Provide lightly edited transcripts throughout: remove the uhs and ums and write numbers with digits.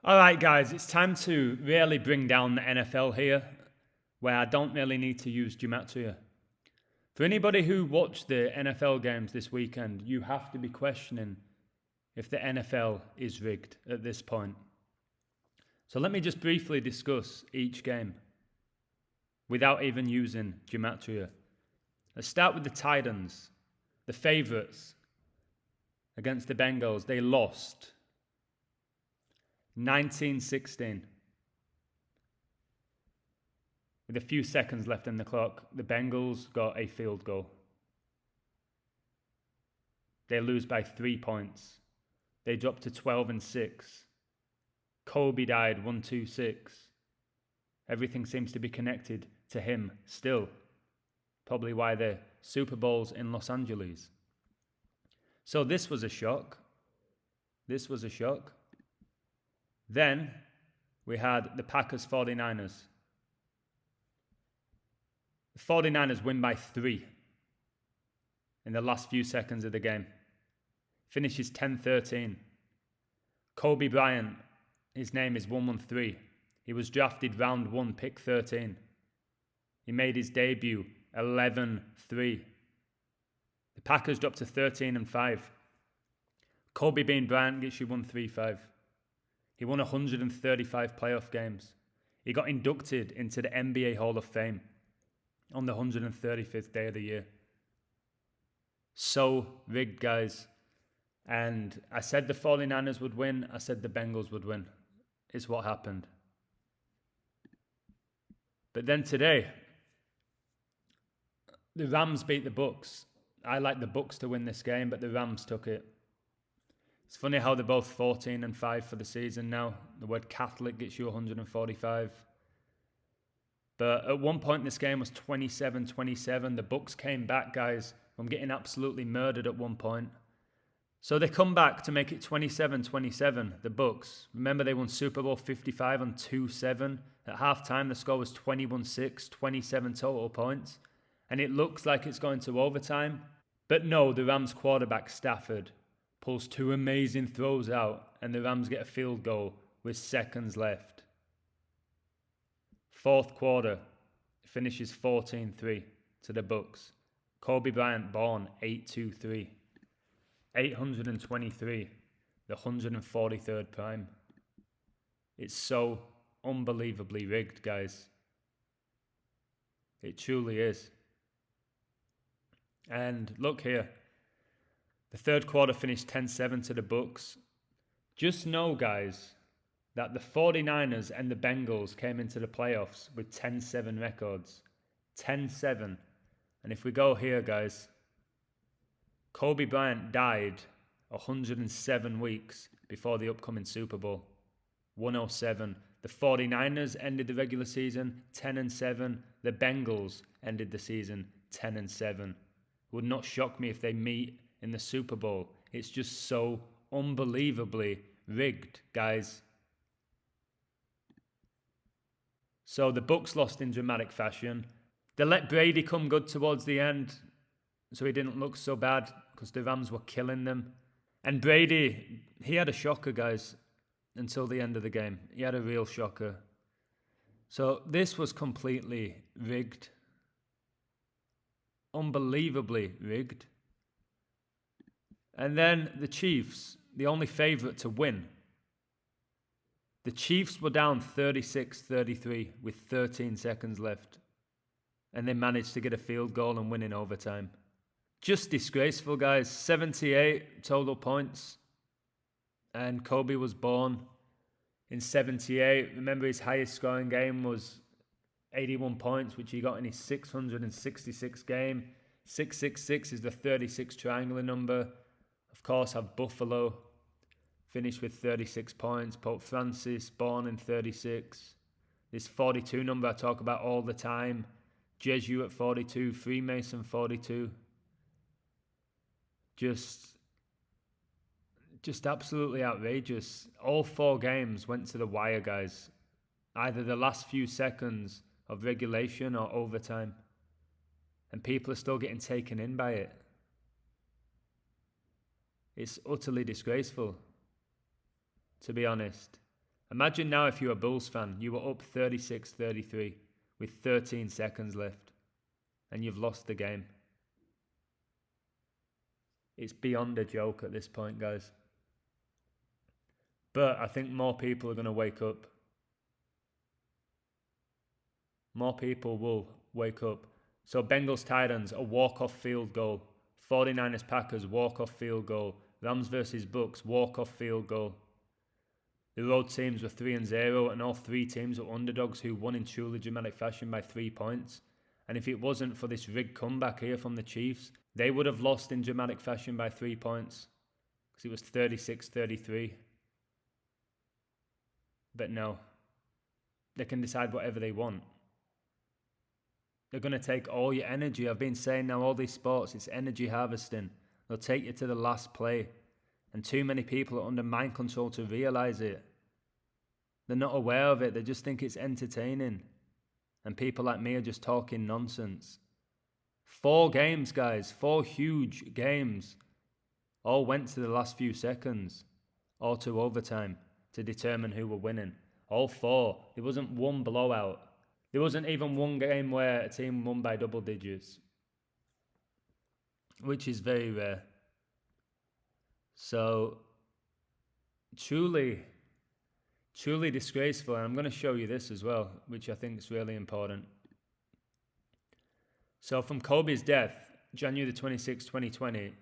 All right, guys, it's time to really bring down the NFL here, where I don't really need to use gematria. For anybody who watched the NFL games this weekend, you have to be questioning if the NFL is rigged at this point. So let me just briefly discuss each game without even using gematria. Let's start with the Titans, the favourites against the Bengals. They lost 19-16. With a few seconds left in the clock, the Bengals got a field goal. They lose by 3 points. They dropped to 12-6. Kobe died 1-2-6. Everything seems to be connected to him still. Probably why the Super Bowl's in Los Angeles. So this was a shock. Then we had the Packers 49ers. The 49ers win by 3 in the last few seconds of the game. Finishes 10-13. Kobe Bryant, his name is 113. He was drafted round 1, pick 13. He made his debut 11-3. The Packers dropped to 13-5. Kobe Bean Bryant gets you 135. He won 135 playoff games. He got inducted into the NBA Hall of Fame on the 135th day of the year. So rigged, guys. And I said the 49ers would win. I said the Bengals would win. Is what happened. But then today, the Rams beat the Bucs. I like the Bucs to win this game, but the Rams took it. It's funny how they're both 14-5 for the season now. The word Catholic gets you 145. But at one point, this game was 27-27. The Bucs came back, guys, from getting absolutely murdered at one point. So they come back to make it 27-27, the Bucs. Remember, they won Super Bowl 55 on 2-7. At halftime, the score was 21-6, 27 total points. And it looks like it's going to overtime. But no, the Rams quarterback, Stafford, pulls 2 amazing throws out, and the Rams get a field goal with seconds left. Fourth quarter, finishes 14-3 to the Bucs. Kobe Bryant born 823. 823, the 143rd prime. It's so unbelievably rigged, guys. It truly is. And look here. The third quarter finished 10-7 to the Bucs. Just know, guys, that the 49ers and the Bengals came into the playoffs with 10-7 records. 10-7. And if we go here, guys, Kobe Bryant died 107 weeks before the upcoming Super Bowl. 107. The 49ers ended the regular season 10-7. The Bengals ended the season 10-7. It would not shock me if they meet in the Super Bowl. It's just so unbelievably rigged, guys. So the Bucs lost in dramatic fashion. They let Brady come good towards the end, so he didn't look so bad because the Rams were killing them. And Brady, he had a shocker, guys, until the end of the game. He had a real shocker. So this was completely rigged. Unbelievably rigged. And then the Chiefs, the only favourite to win. The Chiefs were down 36-33 with 13 seconds left. And they managed to get a field goal and win in overtime. Just disgraceful, guys. 78 total points. And Kobe was born in 78. Remember, his highest scoring game was 81 points, which he got in his 666 game. 666 is the 36 triangular number. Of course, have Buffalo finished with 36 points. Pope Francis, born in 36. This 42 number I talk about all the time. Jesuit 42, Freemason 42. Just absolutely outrageous. All 4 games went to the wire, guys. Either the last few seconds of regulation or overtime. And people are still getting taken in by it. It's utterly disgraceful, to be honest. Imagine now if you're a Bulls fan, you were up 36-33 with 13 seconds left and you've lost the game. It's beyond a joke at this point, guys. But I think more people are going to wake up. More people will wake up. So Bengals Titans, a walk-off field goal. 49ers Packers, walk-off field goal. Rams versus Bucks, walk-off field goal. The road teams were 3-0 and all three teams were underdogs who won in truly dramatic fashion by 3 points. And if it wasn't for this rigged comeback here from the Chiefs, they would have lost in dramatic fashion by 3 points. Because it was 36-33. But no. They can decide whatever they want. They're going to take all your energy. I've been saying now all these sports, it's energy harvesting. They'll take you to the last play. And too many people are under mind control to realise it. They're not aware of it. They just think it's entertaining. And people like me are just talking nonsense. 4 games, guys. 4 huge games. All went to the last few seconds. Or to overtime to determine who were winning. All 4. There wasn't one blowout. There wasn't even one game where a team won by double digits. Which is very rare. So, truly disgraceful. And I'm going to show you this as well, which I think is really important. So from Kobe's death, January the 26th, 2020,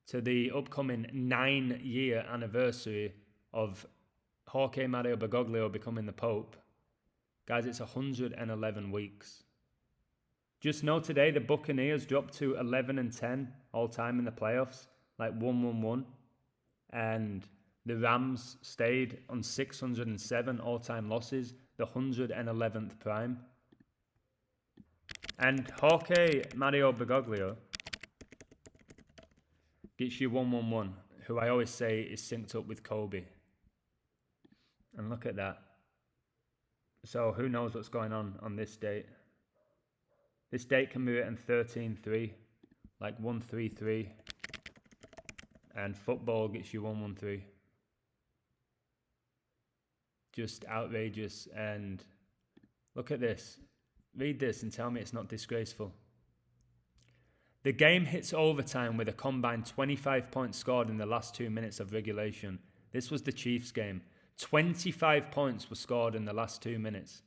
to the upcoming 9-year anniversary of Jorge Mario Bergoglio becoming the Pope, guys, it's 111 weeks. Just know today the Buccaneers dropped to 11-10 all time in the playoffs, like 1-1-1. And the Rams stayed on 607 all-time losses, the 111th prime. And Jorge Mario Bergoglio gets you 1-1-1, who I always say is synced up with Kobe. And look at that. So who knows what's going on this date. This date can be written 13-3, like 1-3-3. And football gets you 1-1-3. Just outrageous. And look at this. Read this and tell me it's not disgraceful. The game hits overtime with a combined 25 points scored in the last 2 minutes of regulation. This was the Chiefs game. 25 points were scored in the last 2 minutes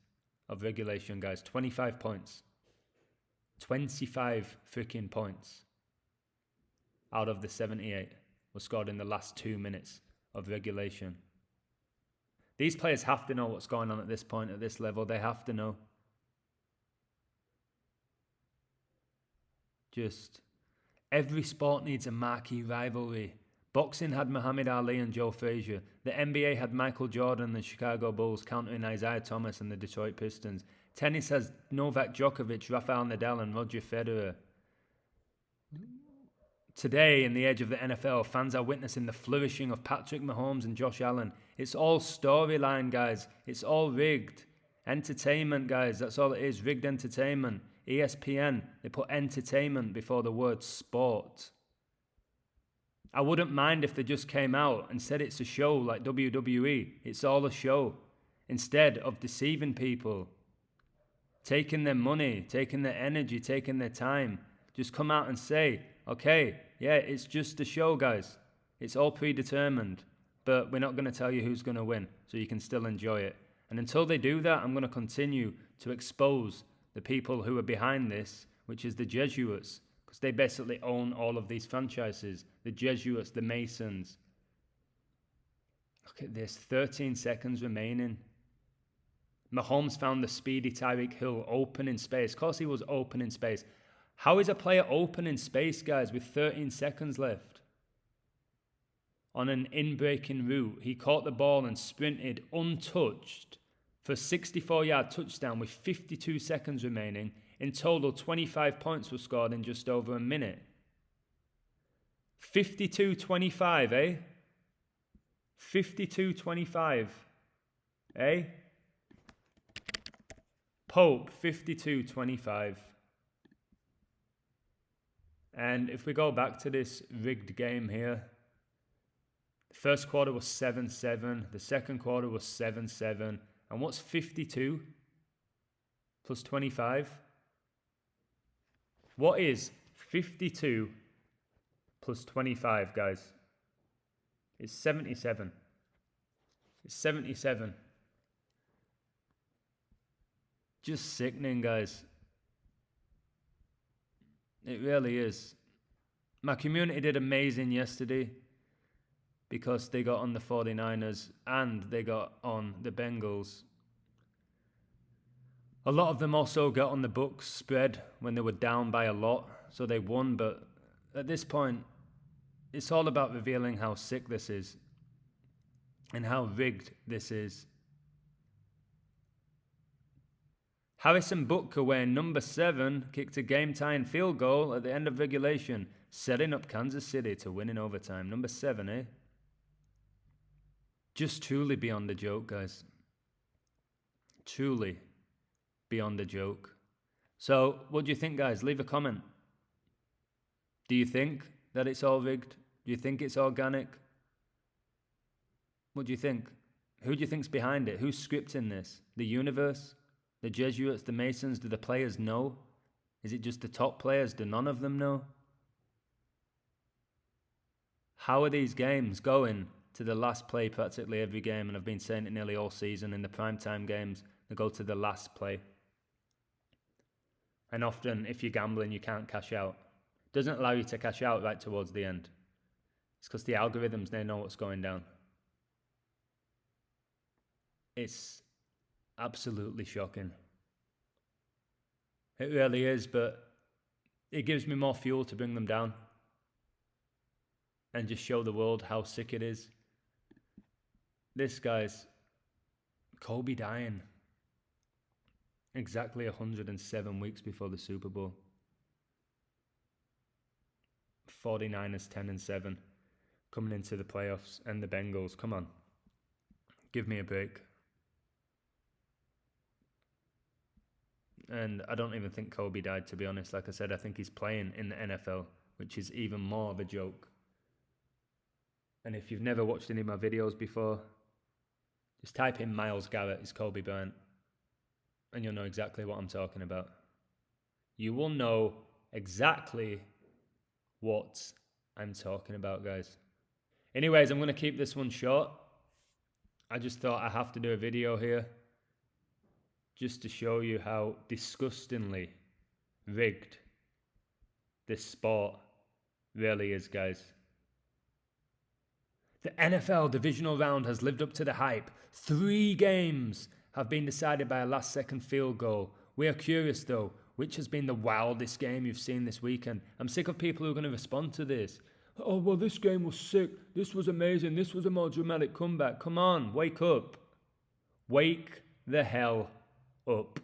of regulation, guys. 25 points. 25 freaking points out of the 78 were scored in the last 2 minutes of regulation. These players have to know what's going on at this point, at this level. They have to know. Just every sport needs a marquee rivalry. Boxing had Muhammad Ali and Joe Frazier. The NBA had Michael Jordan and the Chicago Bulls countering Isaiah Thomas and the Detroit Pistons. Tennis has Novak Djokovic, Rafael Nadal and Roger Federer. Today, in the age of the NFL, fans are witnessing the flourishing of Patrick Mahomes and Josh Allen. It's all storyline, guys. It's all rigged. Entertainment, guys. That's all it is. Rigged entertainment. ESPN, they put entertainment before the word sport. I wouldn't mind if they just came out and said it's a show like WWE. It's all a show. Instead of deceiving people, taking their money, taking their energy, taking their time, just come out and say, okay, yeah, it's just a show, guys. It's all predetermined, but we're not going to tell you who's going to win, so you can still enjoy it. And until they do that, I'm going to continue to expose the people who are behind this, which is the Jesuits, because they basically own all of these franchises. The Jesuits, the Masons. Look at this, 13 seconds remaining. Mahomes found the speedy Tyreek Hill open in space. Of course he was open in space. How is a player open in space, guys, with 13 seconds left? On an in-breaking route, he caught the ball and sprinted untouched for a 64-yard touchdown with 52 seconds remaining. In total, 25 points were scored in just over a minute. 52-25, eh? 52-25, eh? Pope, 52-25. And if we go back to this rigged game here, First quarter was 7-7. The second quarter was 7-7. And what's 52 plus 25? What is 52 plus 25, guys? It's 77. It's 77. Just sickening, guys. It really is. My community did amazing yesterday because they got on the 49ers and they got on the Bengals. A lot of them also got on the Bucs spread when they were down by a lot, so they won. But at this point, it's all about revealing how sick this is and how rigged this is. Harrison Butker, wearing number 7, kicked a game-tying field goal at the end of regulation, setting up Kansas City to win in overtime. Number 7, eh? Just truly beyond a joke, guys. Truly beyond a joke. So, what do you think, guys? Leave a comment. Do you think that it's all rigged? Do you think it's organic? What do you think? Who do you think's behind it? Who's scripting this? The universe? The Jesuits? The Masons? Do the players know? Is it just the top players? Do none of them know? How are these games going to the last play practically every game? And I've been saying it nearly all season. In the primetime games, they go to the last play. And often, if you're gambling, you can't cash out. It doesn't allow you to cash out right towards the end. It's because the algorithms, they know what's going down. It's absolutely shocking. It really is, but it gives me more fuel to bring them down and just show the world how sick it is. This, guys, Kobe dying exactly 107 weeks before the Super Bowl. 49ers 10-7 coming into the playoffs, and the Bengals. Come on, give me a break. And I don't even think Kobe died, to be honest. Like I said, I think he's playing in the NFL, which is even more of a joke. And if you've never watched any of my videos before, just type in Myles Garrett is Kobe Bryant, and you'll know exactly what I'm talking about. You will know exactly what I'm talking about, guys. Anyways, I'm going to keep this one short. I just thought I have to do a video here just to show you how disgustingly rigged this sport really is, guys. The NFL divisional round has lived up to the hype. 3 games have been decided by a last-second field goal. We are curious, though, which has been the wildest game you've seen this weekend? I'm sick of people who are going to respond to this. Oh, well, this game was sick. This was amazing. This was a more dramatic comeback. Come on, wake up. Wake the hell up.